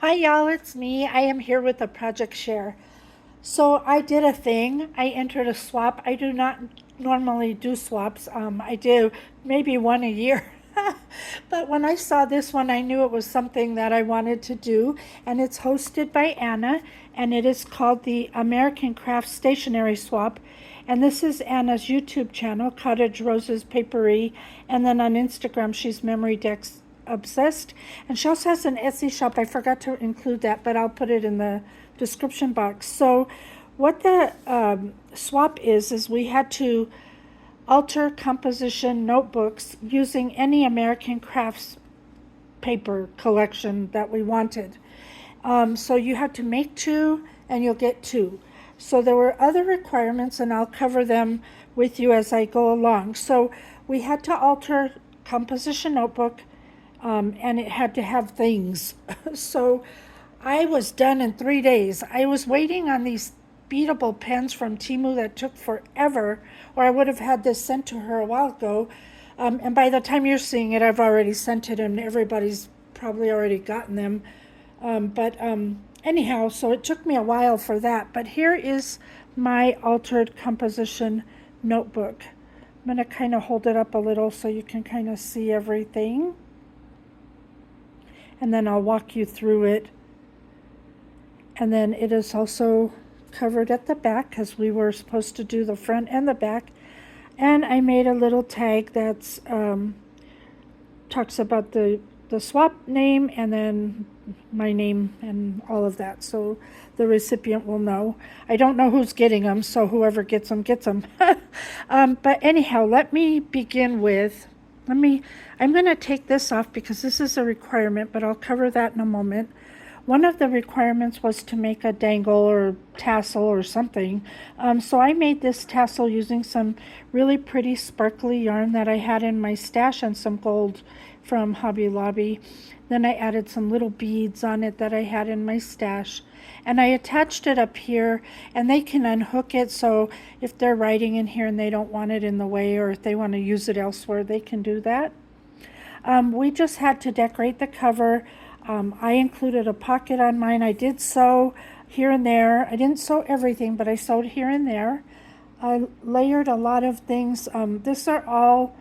Hi y'all, it's me. I am here with a project share. So I did a thing. I entered a swap. I do not normally do swaps. I do maybe one a year. But when I saw this one, I knew it was something that I wanted to do. And it's hosted by Anna, and it is called the American Craft Stationery Swap. And this is Anna's YouTube channel, Cottage Roses Papery. And then on Instagram, she's Memory Decks Obsessed. And she also has an Etsy shop. I forgot to include that, but I'll put it in the description box. So what the swap is we had to alter composition notebooks using any American crafts paper collection that we wanted. So you had to make two and you'll get two. So there were other requirements, and I'll cover them with you as I go along. So we had to alter composition notebook, and it had to have things. So I was done in 3 days. I was waiting on these beatable pens from Temu that took forever, or I would have had this sent to her a while ago. And by the time you're seeing it, I've already sent it, and everybody's probably already gotten them. Anyhow, so it took me a while for that. But here is my altered composition notebook. I'm going to kind of hold it up a little so you can kind of see everything. And then I'll walk you through it. And then it is also covered at the back because we were supposed to do the front and the back. And I made a little tag that's talks about the swap name and then my name and all of that, so the recipient will know. I don't know who's getting them, so whoever gets them gets them. But anyhow, let me begin with, I'm going to take this off because this is a requirement, but I'll cover that in a moment. One of the requirements was to make a dangle or tassel or something. So I made this tassel using some really pretty sparkly yarn that I had in my stash and some gold from Hobby Lobby. Then I added some little beads on it that I had in my stash. And I attached it up here, and they can unhook it, so if they're writing in here and they don't want it in the way, or if they want to use it elsewhere, they can do that. We just had to decorate the cover. I included a pocket on mine. I did sew here and there. I didn't sew everything, but I sewed here and there. I layered a lot of things. These are all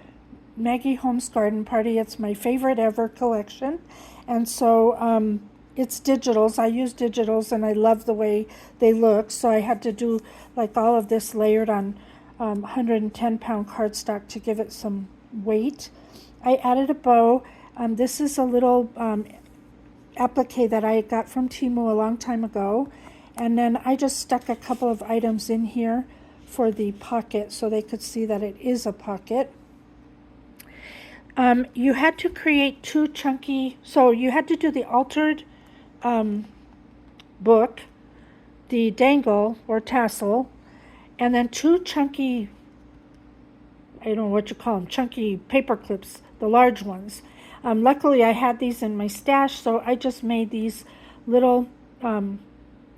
Maggie Holmes Garden Party. It's my favorite ever collection. And so it's digitals. I use digitals and I love the way they look. So I had to do like all of this layered on 110-pound cardstock to give it some weight. I added a bow. This is a little applique that I got from Temu a long time ago. And then I just stuck a couple of items in here for the pocket so they could see that it is a pocket. You had to create two chunky, so you had to do the altered book, the dangle or tassel, and then two chunky, I don't know what you call them, chunky paper clips, the large ones. Luckily, I had these in my stash, so I just made these little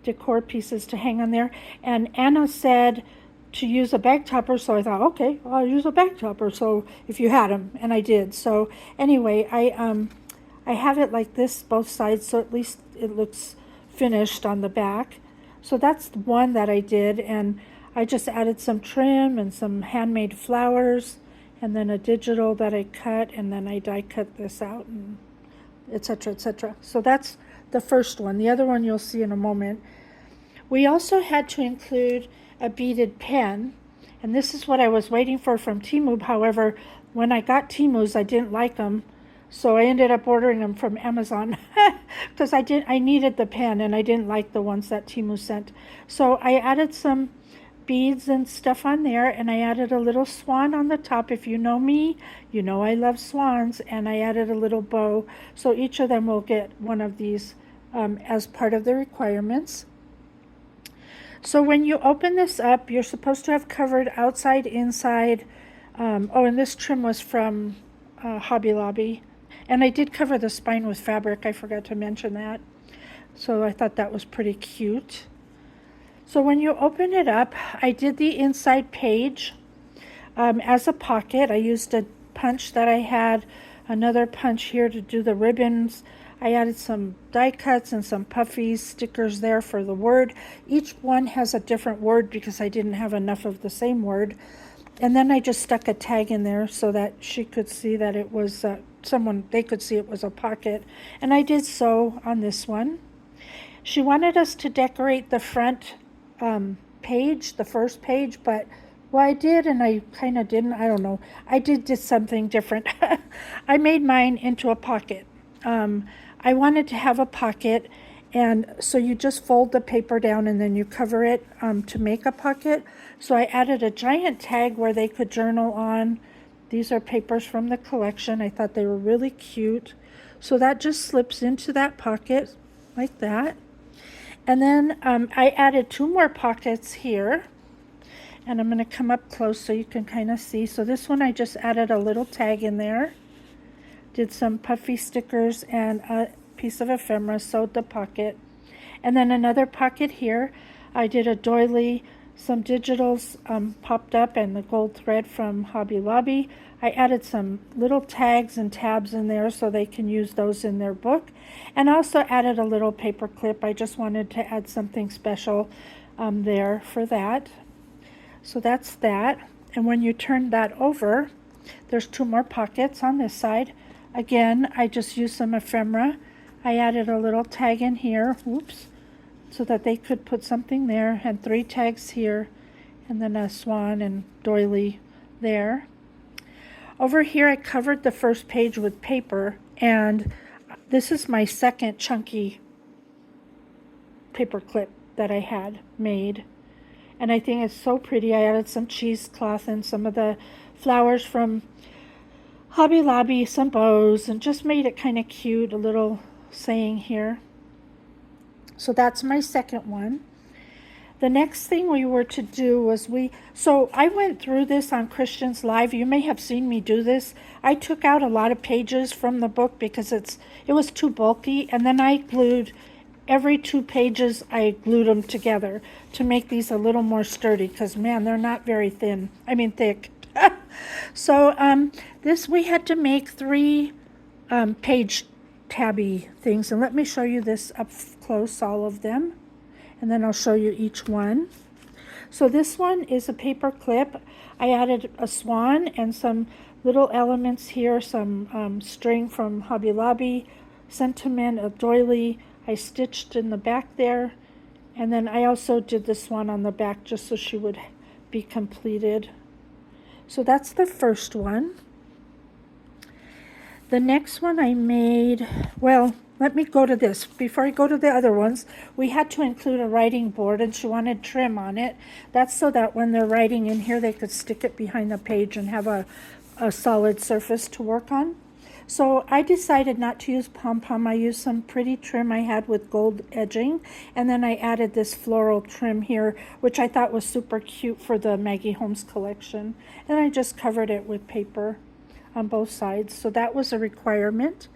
decor pieces to hang on there. And Anna said to use a bag topper, so I thought, okay, I'll use a bag topper. So if you had them, and I did. So anyway, I have it like this, both sides, so at least it looks finished on the back. So that's the one that I did, and I just added some trim and some handmade flowers, and then a digital that I cut, and then I die cut this out, and etc., etc. So that's the first one. The other one you'll see in a moment. We also had to include a beaded pen, and this is what I was waiting for from Temu. However, when I got Temu's, I didn't like them, so I ended up ordering them from Amazon because I needed the pen and I didn't like the ones that Temu sent. So I added some beads and stuff on there, and I added a little swan on the top. If you know me, you know I love swans, and I added a little bow. So each of them will get one of these as part of the requirements. So when you open this up, you're supposed to have covered outside, inside. And this trim was from Hobby Lobby. And I did cover the spine with fabric. I forgot to mention that. So I thought that was pretty cute. So when you open it up, I did the inside page as a pocket. I used a punch that I had, another punch here to do the ribbons. I added some die cuts and some puffy stickers there for the word. Each one has a different word because I didn't have enough of the same word. And then I just stuck a tag in there so that she could see that it was they could see it was a pocket. And I did so on this one. She wanted us to decorate the front page, the first page, but well, I did and I kind of didn't. I don't know. I did something different. I made mine into a pocket. I wanted to have a pocket, and so you just fold the paper down and then you cover it to make a pocket. So I added a giant tag where they could journal on. These are papers from the collection. I thought they were really cute. So that just slips into that pocket like that. And then I added 2 more pockets here. And I'm going to come up close so you can kind of see. So this one I just added a little tag in there. Did some puffy stickers and a piece of ephemera, sewed the pocket. And then another pocket here. I did a doily, some digitals popped up, and the gold thread from Hobby Lobby. I added some little tags and tabs in there so they can use those in their book. And also added a little paper clip. I just wanted to add something special there for that. So that's that. And when you turn that over, there's 2 more pockets on this side. Again, I just used some ephemera. I added a little tag in here, whoops, so that they could put something there, and 3 tags here, and then a swan and doily there. Over here, I covered the first page with paper, and this is my second chunky paper clip that I had made. And I think it's so pretty. I added some cheesecloth and some of the flowers from Hobby Lobby, some bows, and just made it kind of cute, a little saying here. So that's my second one. The next thing we were to do was so I went through this on Christian's Live. You may have seen me do this. I took out a lot of pages from the book because it was too bulky, and then I glued every 2 pages, I glued them together to make these a little more sturdy because, man, they're not very thick. So we had to make 3 page tabby things. And let me show you this up close, all of them. And then I'll show you each one. So this one is a paper clip. I added a swan and some little elements here, some string from Hobby Lobby, sentiment, a doily. I stitched in the back there, and then I also did this one on the back just so she would be completed. So that's the first one. The next one I made, well, let me go to this. Before I go to the other ones, we had to include a writing board, and she wanted trim on it. That's so that when they're writing in here, they could stick it behind the page and have a solid surface to work on. So I decided not to use pom-pom. I used some pretty trim I had with gold edging, and then I added this floral trim here, which I thought was super cute for the Maggie Holmes collection. And I just covered it with paper on both sides. So that was a requirement.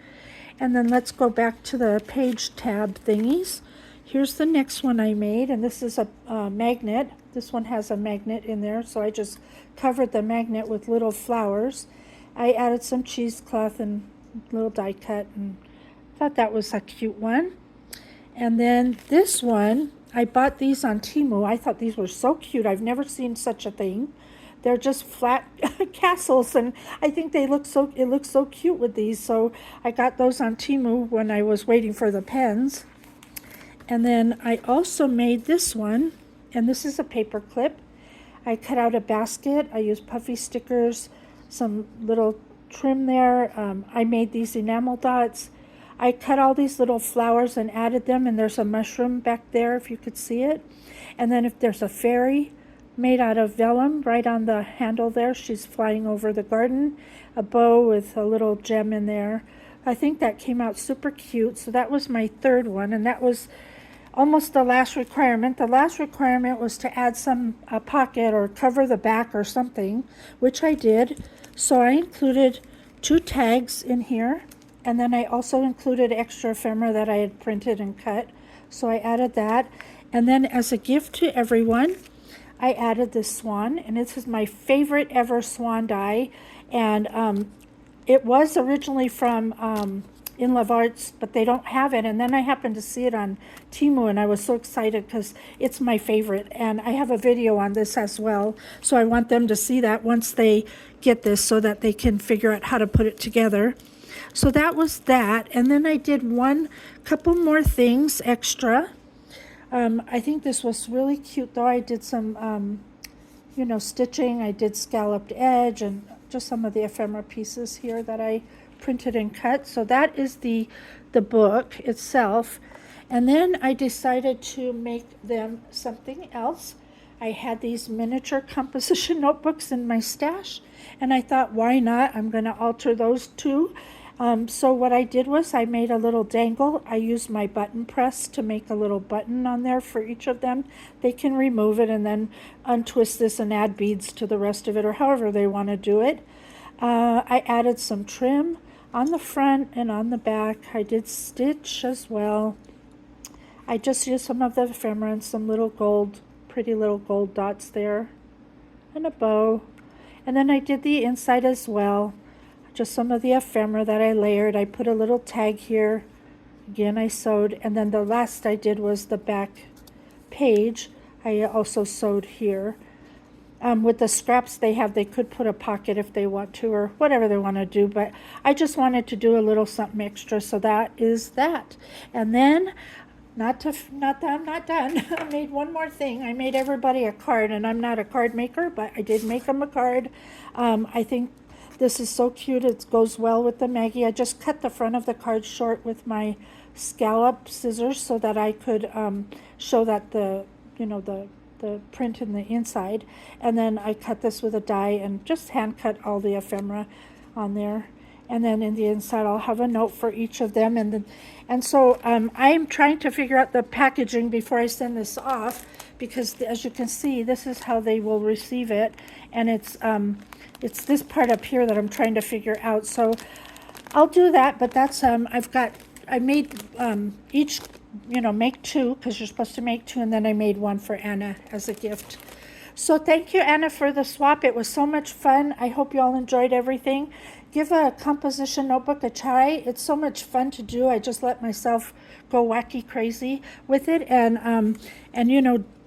And then let's go back to the page tab thingies. Here's the next one I made, and this is a magnet. This one has a magnet in there, so I just covered the magnet with little flowers. I added some cheesecloth and little die cut, and thought that was a cute one. And then this one, I bought these on Temu. I thought these were so cute. I've never seen such a thing. They're just flat castles, and I think it looks so cute with these. So I got those on Temu when I was waiting for the pens. And then I also made this one, and this is a paper clip. I cut out a basket. I used puffy stickers, some little trim there. I made these enamel dots. I cut all these little flowers and added them, and there's a mushroom back there if you could see it. And then if there's a fairy made out of vellum right on the handle there, she's flying over the garden. A bow with a little gem in there. I think that came out super cute. So that was my third one, and that was almost the last requirement. The last requirement was to add a pocket or cover the back or something, which I did. So I included 2 tags in here, and then I also included extra ephemera that I had printed and cut. So I added that. And then as a gift to everyone, I added this swan, and this is my favorite ever swan die. And it was originally from in Love Arts, but they don't have it. And then I happened to see it on Temu, and I was so excited because it's my favorite. And I have a video on this as well, so I want them to see that once they get this so that they can figure out how to put it together. So that was that. And then I did couple more things extra. I think this was really cute, though. I did some, stitching. I did scalloped edge and just some of the ephemera pieces here that I printed and cut. So that is the book itself. And then I decided to make them something else. I had these miniature composition notebooks in my stash, and I thought, why not? I'm going to alter those too. So what I did was I made a little dangle. I used my button press to make a little button on there for each of them. They can remove it and then untwist this and add beads to the rest of it, or however they want to do it. I added some trim on the front and on the back. I did stitch as well. I just used some of the ephemera and some pretty little gold dots there, and a bow. And then I did the inside as well. Just some of the ephemera that I layered. I put a little tag here. Again, I sewed. And then the last I did was the back page. I also sewed here. With the scraps they have, they could put a pocket if they want to, or whatever they want to do. But I just wanted to do a little something extra, so that is that. And then, not that I'm not done. I made one more thing. I made everybody a card, and I'm not a card maker, but I did make them a card. I think this is so cute. It goes well with the Maggie. I just cut the front of the card short with my scallop scissors so that I could show that the print in the inside. And then I cut this with a die and just hand cut all the ephemera on there. And then in the inside I'll have a note for each of them. And so I'm trying to figure out the packaging before I send this off, because as you can see, this is how they will receive it. And it's this part up here that I'm trying to figure out. So I'll do that, but that's, I made each, make two, because you're supposed to make two, and then I made one for Anna as a gift. So thank you, Anna, for the swap. It was so much fun. I hope you all enjoyed everything. Give a composition notebook a try. It's so much fun to do. I just let myself go wacky crazy with it, and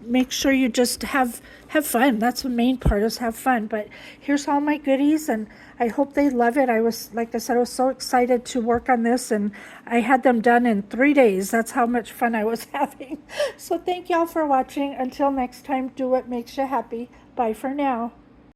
make sure you just have fun. That's the main part, is have fun. But here's all my goodies, and I hope they love it. Like I said, I was so excited to work on this, and I had them done in 3 days. That's how much fun I was having. So thank y'all for watching. Until next time, do what makes you happy. Bye for now.